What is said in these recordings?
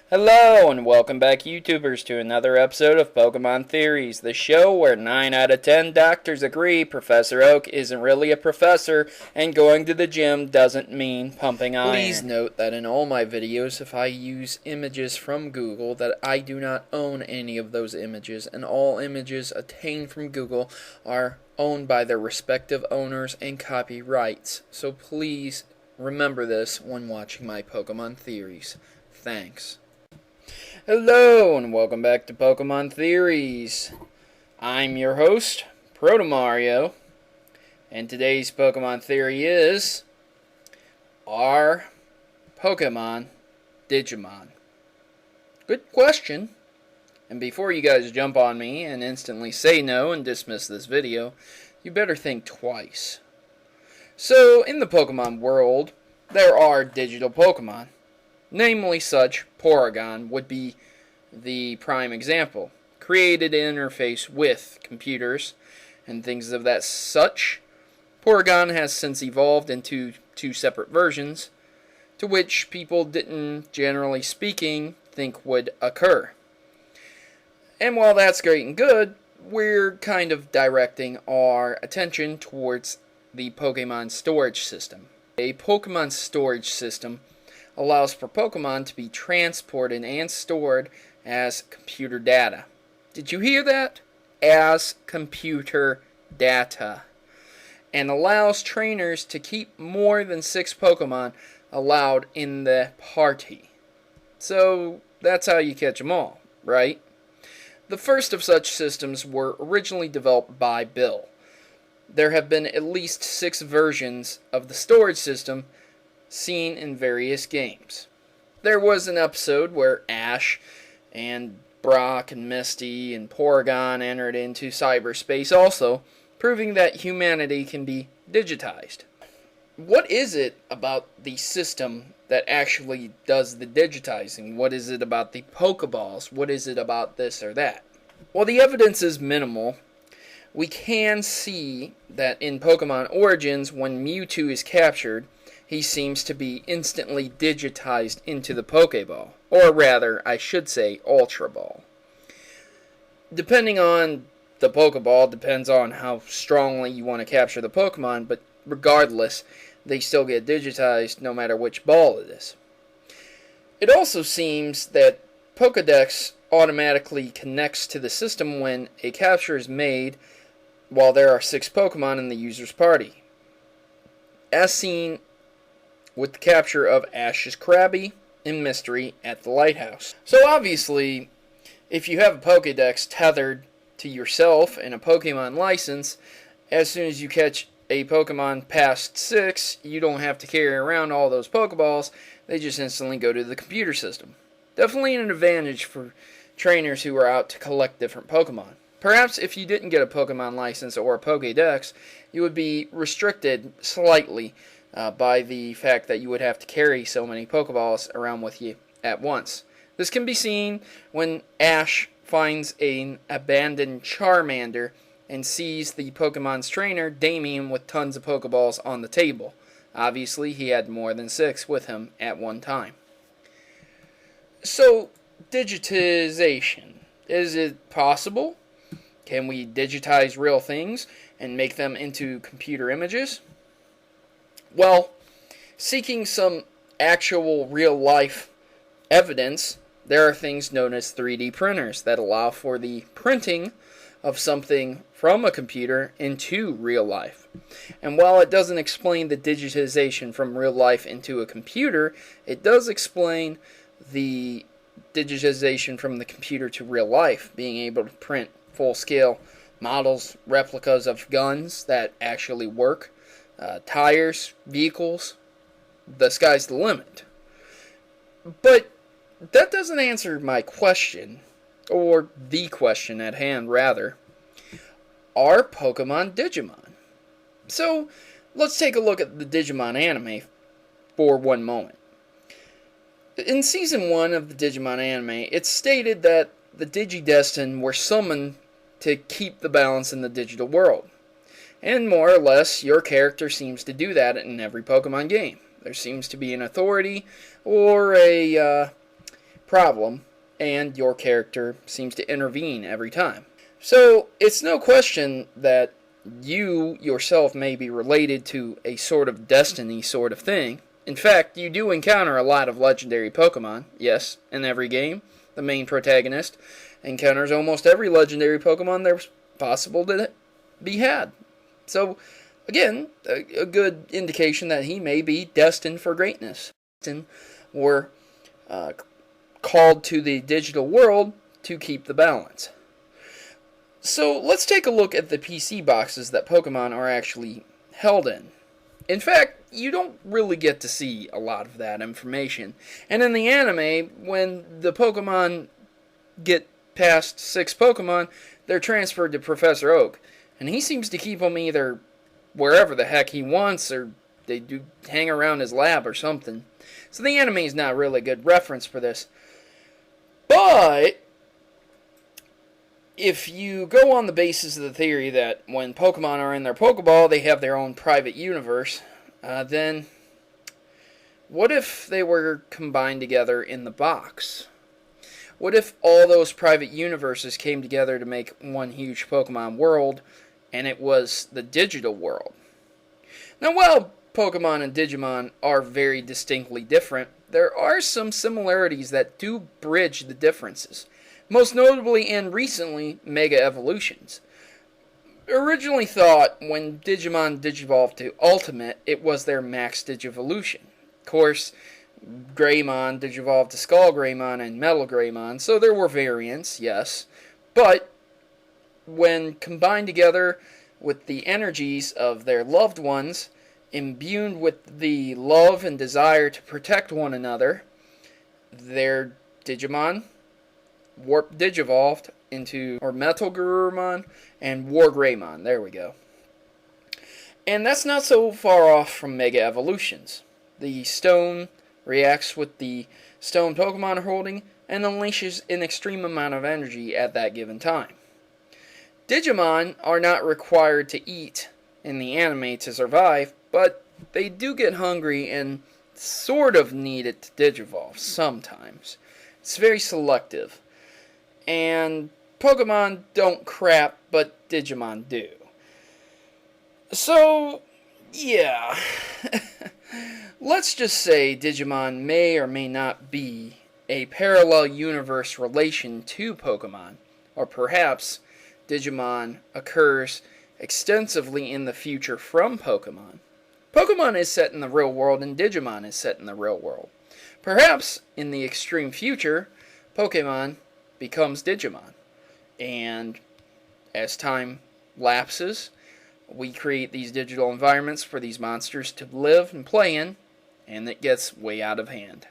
Hello and welcome back YouTubers to another episode of Pokemon Theories, the show where 9 out of 10 doctors agree Professor Oak isn't really a professor and going to the gym doesn't mean pumping iron. Please note that in all my videos, if I use images from Google, that I do not own any of those images, and all images obtained from Google are owned by their respective owners and copyrights. So please remember this when watching my Pokemon Theories. Thanks. Hello and welcome back to Pokemon Theories. I'm your host, Proto Mario, and today's Pokemon theory is: are Pokemon Digimon? Good question. And before you guys jump on me and instantly say no and dismiss this video, you better think twice. So, in the Pokemon world, there are digital Pokemon. Namely such, Porygon would be the prime example. Created in interface with computers and things of that such, Porygon has since evolved into two separate versions, to which people didn't, generally speaking, think would occur. And while that's great and good, we're kind of directing our attention towards the Pokemon storage system. A Pokemon storage system allows for Pokemon to be transported and stored as computer data. Did you hear that? As computer data. And allows trainers to keep more than 6 Pokemon allowed in the party. So that's how you catch them all, right? The first of such systems were originally developed by Bill. There have been at least 6 versions of the storage system seen in various games. There was an episode where Ash and Brock and Misty and Porygon entered into cyberspace also, proving that humanity can be digitized. What is it about the system that actually does the digitizing? What is it about the Pokeballs? What is it about this or that? Well, the evidence is minimal. We can see that in Pokemon Origins, when Mewtwo is captured, he seems to be instantly digitized into the Pokeball. Or rather, I should say, Ultra Ball. Depending on the Pokeball, depends on how strongly you want to capture the Pokemon, but regardless, they still get digitized no matter which ball it is. It also seems that Pokedex automatically connects to the system when a capture is made while there are 6 Pokemon in the user's party. As seen with the capture of Ash's Krabby and Mystery at the lighthouse. So obviously, if you have a Pokédex tethered to yourself and a Pokemon license, as soon as you catch a Pokemon past 6, you don't have to carry around all those Pokeballs, they just instantly go to the computer system. Definitely an advantage for trainers who are out to collect different Pokemon. Perhaps if you didn't get a Pokemon license or a Pokédex, you would be restricted slightly by the fact that you would have to carry so many Pokeballs around with you at once. This can be seen when Ash finds an abandoned Charmander and sees the Pokemon's trainer, Damien, with tons of Pokeballs on the table. Obviously, he had more than 6 with him at one time. So, digitization. Is it possible? Can we digitize real things and make them into computer images? Well, seeking some actual real-life evidence, there are things known as 3D printers that allow for the printing of something from a computer into real life. And while it doesn't explain the digitization from real life into a computer, it does explain the digitization from the computer to real life, being able to print full-scale models, replicas of guns that actually work, tires, vehicles. The sky's the limit. But that doesn't answer my question, or the question at hand, rather. Are Pokemon Digimon? So, let's take a look at the Digimon anime for one moment. In Season 1 of the Digimon anime, it's stated that the Digidestined were summoned to keep the balance in the digital world. And more or less, your character seems to do that in every Pokemon game. There seems to be an authority or a problem, and your character seems to intervene every time. So, it's no question that you yourself may be related to a sort of destiny sort of thing. In fact, you do encounter a lot of legendary Pokemon. Yes, in every game, the main protagonist encounters almost every legendary Pokemon there's possible to be had. So, again, a good indication that he may be destined for greatness. Or called to the digital world to keep the balance. So let's take a look at the PC boxes that Pokemon are actually held in. In fact, you don't really get to see a lot of that information. And in the anime, when the Pokemon get past 6 Pokemon, they're transferred to Professor Oak. And he seems to keep them either wherever the heck he wants, or they do hang around his lab or something. So the anime is not really a good reference for this. But if you go on the basis of the theory that when Pokemon are in their Pokeball, they have their own private universe, then what if they were combined together in the box? What if all those private universes came together to make one huge Pokemon world, and it was the digital world? Now, while Pokemon and Digimon are very distinctly different, there are some similarities that do bridge the differences. Most notably and recently, Mega Evolutions. Originally thought when Digimon digivolved to Ultimate, it was their max Digivolution. Of course, Greymon digivolved to Skull Greymon and Metal Greymon, so there were variants, yes. But when combined together with the energies of their loved ones, imbued with the love and desire to protect one another, their Digimon Warp Digivolved into Metal Garurumon and War Greymon. There we go. And that's not so far off from Mega Evolutions. The stone reacts with the stone Pokemon are holding and unleashes an extreme amount of energy at that given time. Digimon are not required to eat in the anime to survive, but they do get hungry and sort of need it to digivolve sometimes. It's very selective. And Pokemon don't crap, but Digimon do. So, yeah. Let's just say Digimon may or may not be a parallel universe relation to Pokemon. Or perhaps Digimon occurs extensively in the future from Pokemon. Pokemon is set in the real world and Digimon is set in the real world. Perhaps in the extreme future, Pokemon becomes Digimon. And as time lapses, we create these digital environments for these monsters to live and play in, and it gets way out of hand.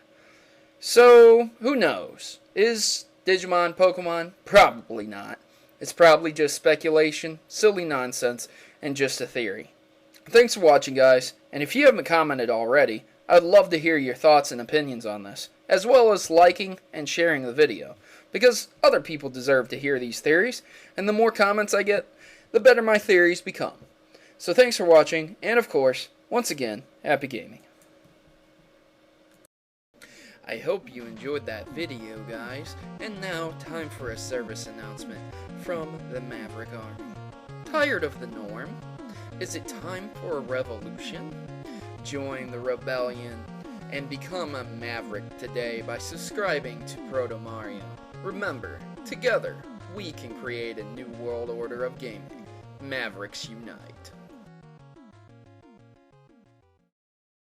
So, who knows? Is Digimon Pokemon? Probably not. It's probably just speculation, silly nonsense, and just a theory. Thanks for watching, guys, and if you haven't commented already, I'd love to hear your thoughts and opinions on this, as well as liking and sharing the video, because other people deserve to hear these theories, and the more comments I get, the better my theories become. So thanks for watching, and of course, once again, happy gaming. I hope you enjoyed that video, guys, and now time for a service announcement from the Maverick Army. Tired of the norm? Is it time for a revolution? Join the rebellion and become a Maverick today by subscribing to Proto Mario. Remember, together we can create a new world order of gaming. Mavericks unite.